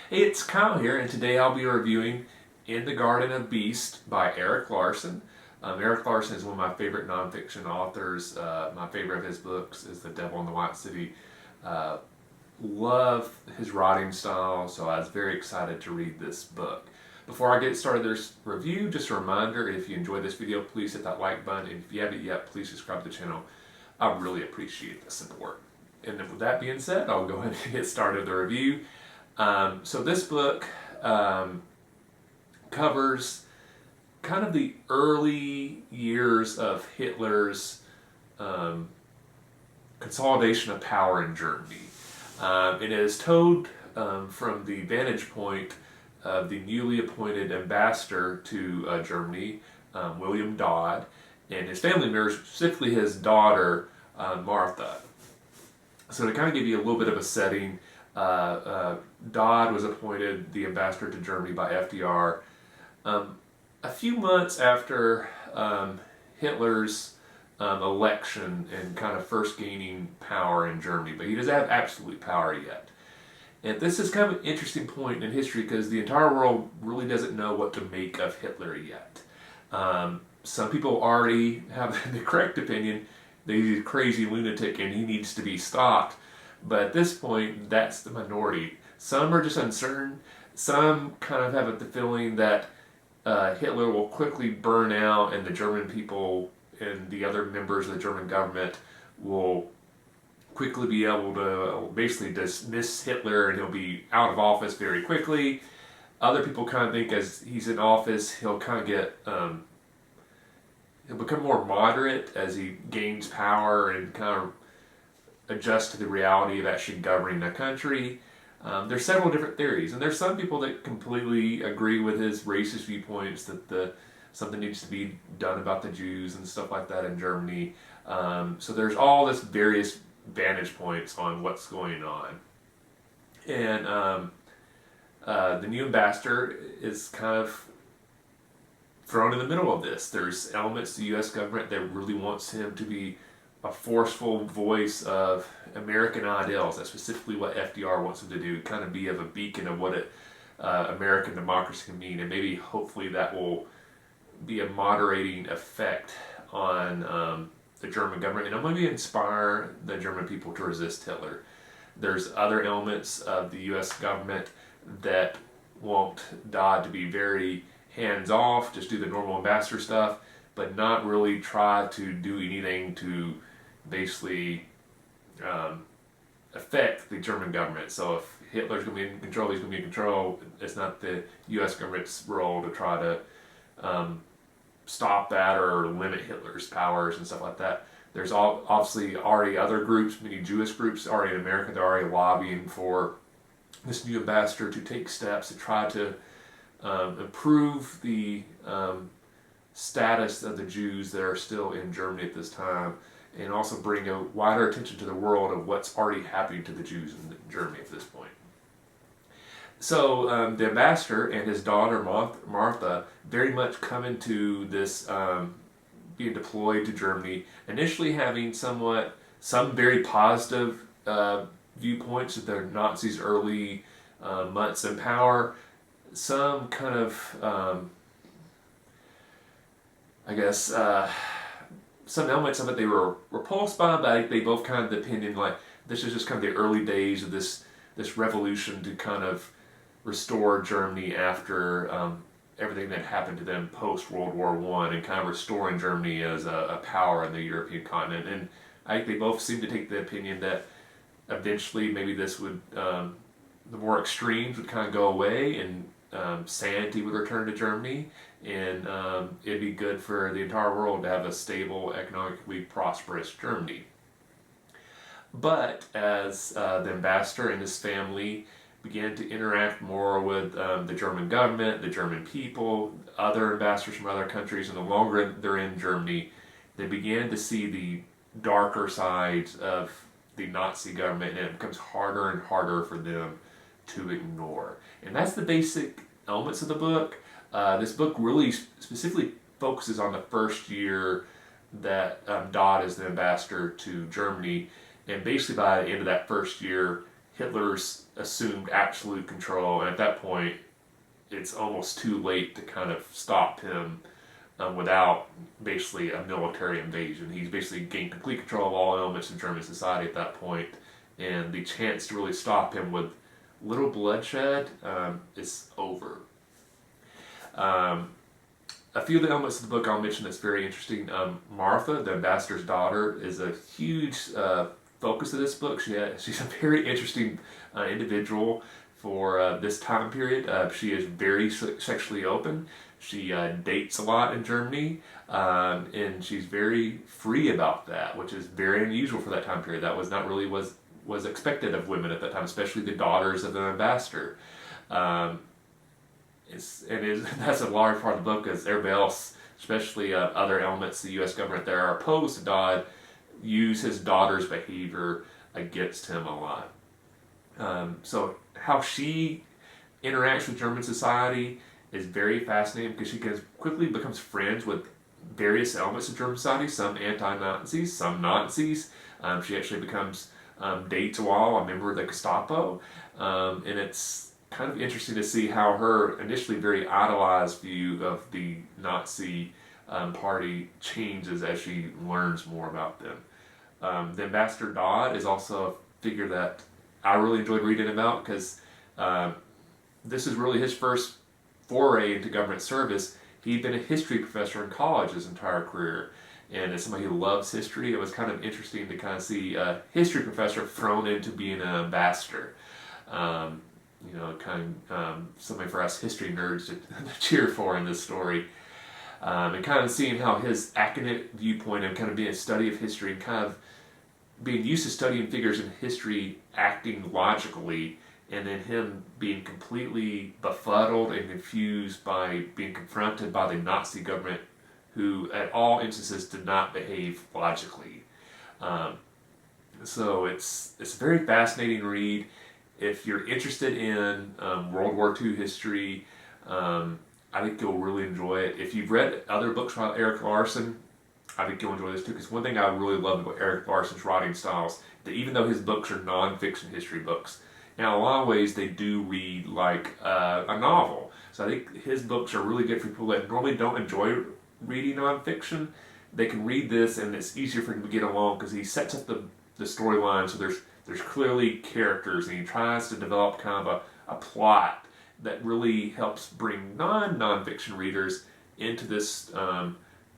Hey, it's Kyle here, and today I'll be reviewing In the Garden of Beast by Erik Larson. Erik Larson is one of my favorite nonfiction authors. My favorite of his books is The Devil in the White City. Uh, love his writing style, so I was very excited to read this book. Before I get started this review, just a reminder, if you enjoyed this video, please hit that like button, and if you haven't yet, please subscribe to the channel. I really appreciate the support. And with that being said, I'll go ahead and get started with the review. So this book covers kind of the early years of Hitler's consolidation of power in Germany. It is told from the vantage point of the newly appointed ambassador to Germany, William Dodd, and his family members, specifically his daughter, Martha. So to kind of give you a little bit of a setting, Dodd was appointed the ambassador to Germany by FDR a few months after Hitler's election and kind of first gaining power in Germany, but he doesn't have absolute power yet. And this is kind of an interesting point in history because the entire world really doesn't know what to make of Hitler yet. Some people already have the correct opinion that he's a crazy lunatic and he needs to be stopped. But at this point, that's the minority. Some are just uncertain. Some kind of have the feeling that Hitler will quickly burn out and the German people and the other members of the German government will quickly be able to basically dismiss Hitler and he'll be out of office very quickly. Other people kind of think as he's in office, he'll kind of get, he'll become more moderate as he gains power and kind of adjust to the reality of actually governing the country. There's several different theories, and there's some people that completely agree with his racist viewpoints that something needs to be done about the Jews and stuff like that in Germany. So there's all this various vantage points on what's going on. And the new ambassador is kind of thrown in the middle of this. There's elements of the U.S. government that really wants him to be a forceful voice of American ideals. That's specifically what FDR wants him to do, kind of be of a beacon of what American democracy can mean, and maybe hopefully that will be a moderating effect on the German government, and maybe inspire the German people to resist Hitler. There's other elements of the U.S. government that want Dodd to be very hands-off, just do the normal ambassador stuff, but not really try to do anything to basically affect the German government. So if Hitler's going to be in control, he's going to be in control. It's not the U.S. government's role to try to stop that or limit Hitler's powers and stuff like that. There's obviously already other groups, many Jewish groups already in America, they're already lobbying for this new ambassador to take steps to try to improve the status of the Jews that are still in Germany at this time, and also bring a wider attention to the world of what's already happening to the Jews in Germany at this point. So the ambassador and his daughter Martha very much come into this being deployed to Germany, initially having some very positive viewpoints of the Nazis' early months in power, some kind of I guess some elements of it they were repulsed by, but they both kind of the opinion like this is just kind of the early days of this revolution to kind of restore Germany after everything that happened to them post World War I, and kind of restoring Germany as a power in the European continent. And I think they both seem to take the opinion that eventually maybe this would the more extremes would kind of go away and sanity would return to Germany, and it'd be good for the entire world to have a stable, economically prosperous Germany. But as the ambassador and his family began to interact more with the German government, the German people, other ambassadors from other countries, and the longer they're in Germany, they began to see the darker sides of the Nazi government, and it becomes harder and harder for them to ignore. And that's the basic elements of the book. This book really specifically focuses on the first year that Dodd is the ambassador to Germany, and basically by the end of that first year, Hitler's assumed absolute control, and at that point, it's almost too late to kind of stop him without basically a military invasion. He's basically gained complete control of all elements of German society at that point, and the chance to really stop him with little bloodshed is over. A few of the elements of the book I'll mention that's very interesting. Martha, the ambassador's daughter, is a huge focus of this book. She's a very interesting individual for this time period. She is very sexually open. She dates a lot in Germany, and she's very free about that, which is very unusual for that time period. That was not really was expected of women at that time, especially the daughters of the ambassador. That's a large part of the book, because everybody else, especially other elements of the U.S. government that are opposed to Dodd, use his daughter's behavior against him a lot. So how she interacts with German society is very fascinating, because she quickly becomes friends with various elements of German society, some anti-Nazis, some Nazis. She actually dates a while a member of the Gestapo, and it's kind of interesting to see how her initially very idolized view of the Nazi party changes as she learns more about them. The Ambassador Dodd is also a figure that I really enjoyed reading about, because this is really his first foray into government service. He'd been a history professor in college his entire career, and as somebody who loves history, it was kind of interesting to kind of see a history professor thrown into being an ambassador. Something for us history nerds to cheer for in this story. And kind of seeing how his academic viewpoint and kind of being a study of history and kind of being used to studying figures in history acting logically, and then him being completely befuddled and confused by being confronted by the Nazi government, who at all instances did not behave logically. So it's a very fascinating read. If you're interested in World War II history, I think you'll really enjoy it. If you've read other books by Erik Larson, I think you'll enjoy this too, because one thing I really love about Erik Larson's writing styles, that even though his books are non-fiction history books, now in a lot of ways they do read like a novel. So I think his books are really good for people that normally don't enjoy reading non-fiction. They can read this, and it's easier for them to get along, because he sets up the storyline, so there's clearly characters, and he tries to develop kind of a plot that really helps bring non-fiction readers into this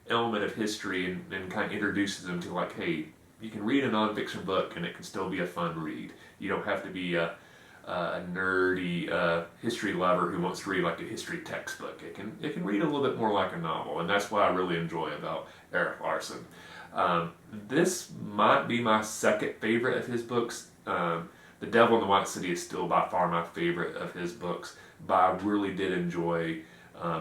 element of history, and kind of introduces them to, like, hey, you can read a non-fiction book and it can still be a fun read. You don't have to be a nerdy history lover who wants to read like a history textbook. It can read a little bit more like a novel, and that's what I really enjoy about Erik Larson. This might be my second favorite of his books. The Devil in the White City is still by far my favorite of his books, but I really did enjoy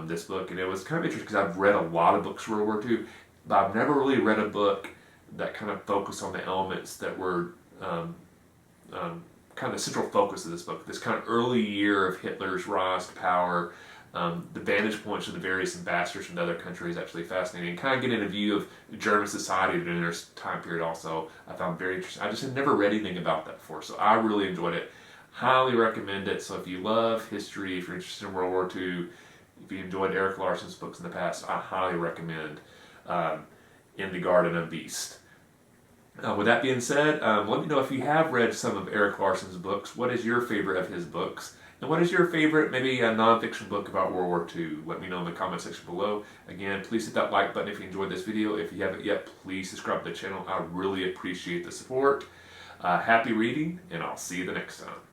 this book, and it was kind of interesting because I've read a lot of books World War II, but I've never really read a book that kind of focused on the elements that were kind of the central focus of this book. This kind of early year of Hitler's rise to power, the vantage points of the various ambassadors from other countries is actually fascinating. And kind of getting a view of German society during their time period also, I found very interesting. I just had never read anything about that before, so I really enjoyed it. Highly recommend it. So if you love history, if you're interested in World War II, if you enjoyed Erik Larson's books in the past, I highly recommend In the Garden of Beast. With that being said, let me know if you have read some of Erik Larson's books. What is your favorite of his books? And what is your favorite, maybe a non-fiction book about World War II? Let me know in the comment section below. Again, please hit that like button if you enjoyed this video. If you haven't yet, please subscribe to the channel. I really appreciate the support. Happy reading, and I'll see you the next time.